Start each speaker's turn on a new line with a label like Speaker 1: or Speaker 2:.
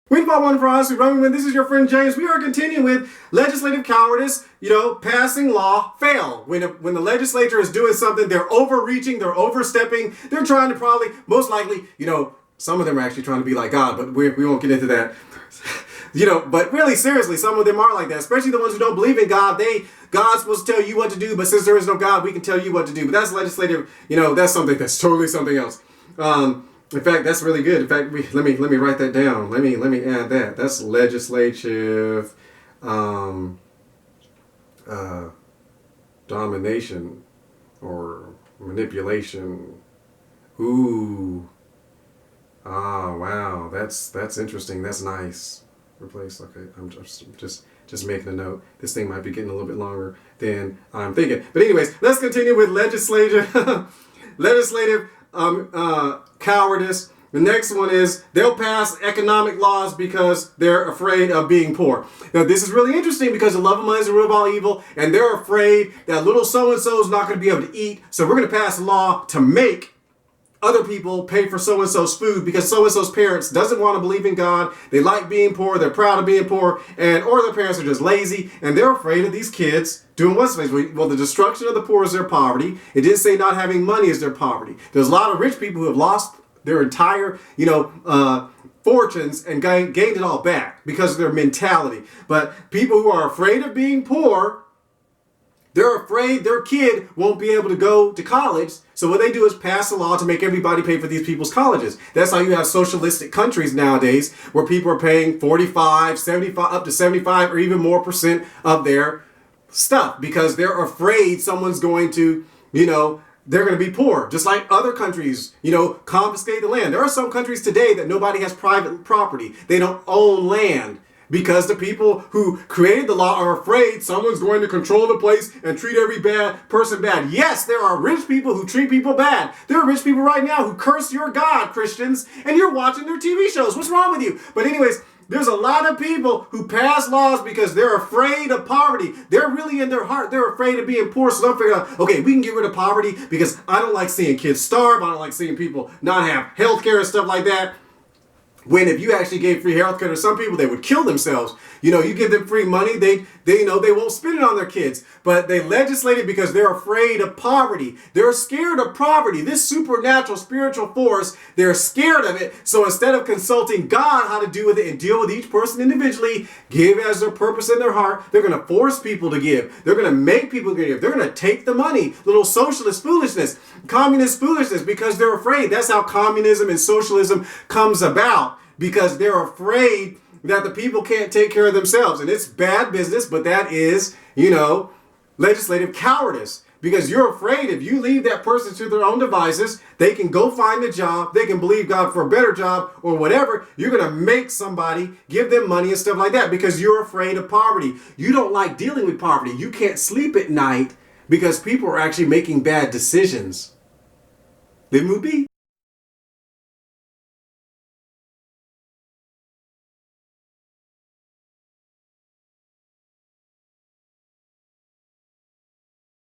Speaker 1: Week by one for us, this is your friend James. We are continuing with legislative cowardice, passing law, fail. When the legislature is doing something, they're overreaching, they're overstepping, they're trying to probably, most likely, some of them are actually trying to be like God, but we won't get into that. But really, seriously, some of them are like that, especially the ones who don't believe in God. God's supposed to tell you what to do, but since there is no God, we can tell you what to do. But that's legislative, that's totally something else. In fact, that's really good. In fact, let me write that down. Let me add that. That's legislative domination or manipulation. Ooh. Wow. That's interesting. That's nice. Replace. Okay. I'm just making a note. This thing might be getting a little bit longer than I'm thinking. But anyways, let's continue with legislative cowardice. The next one is they'll pass economic laws because they're afraid of being poor. Now this is really interesting because the love of money is the root of all evil, and they're afraid that little so-and-so is not going to be able to eat, so we're going to pass a law to make other people pay for so-and-so's food because so-and-so's parents doesn't want to believe in God. They like being poor. They're proud of being poor. Or their parents are just lazy and they're afraid of these kids doing what's well, the destruction of the poor is their poverty. It didn't say not having money is their poverty. There's a lot of rich people who have lost their entire, fortunes and gained it all back because of their mentality. But people who are afraid of being poor, they're afraid their kid won't be able to go to college. So what they do is pass a law to make everybody pay for these people's colleges. That's how you have socialistic countries nowadays where people are paying 45, 75, up to 75 or even more % of their stuff because they're afraid someone's going to, they're going to be poor. Just like other countries, confiscate the land. There are some countries today that nobody has private property. They don't own land. Because the people who created the law are afraid someone's going to control the place and treat every bad person bad. Yes, there are rich people who treat people bad. There are rich people right now who curse your God, Christians, and you're watching their TV shows. What's wrong with you? But anyways, there's a lot of people who pass laws because they're afraid of poverty. They're really in their heart, they're afraid of being poor. So they'll figure out, okay, we can get rid of poverty because I don't like seeing kids starve. I don't like seeing people not have health care and stuff like that. When if you actually gave free healthcare to some people, they would kill themselves. You give them free money, they won't spend it on their kids. But they legislate it because they're afraid of poverty. They're scared of poverty. This supernatural spiritual force, they're scared of it. So instead of consulting God how to deal with it and deal with each person individually, give as their purpose in their heart, they're going to force people to give. They're going to make people give. They're going to take the money. Little socialist foolishness, communist foolishness, because they're afraid. That's how communism and socialism comes about. Because they're afraid that the people can't take care of themselves. And it's bad business, but that is, legislative cowardice. Because you're afraid if you leave that person to their own devices, they can go find a job, they can believe God for a better job or whatever. You're going to make somebody give them money and stuff like that because you're afraid of poverty. You don't like dealing with poverty. You can't sleep at night because people are actually making bad decisions. They move be.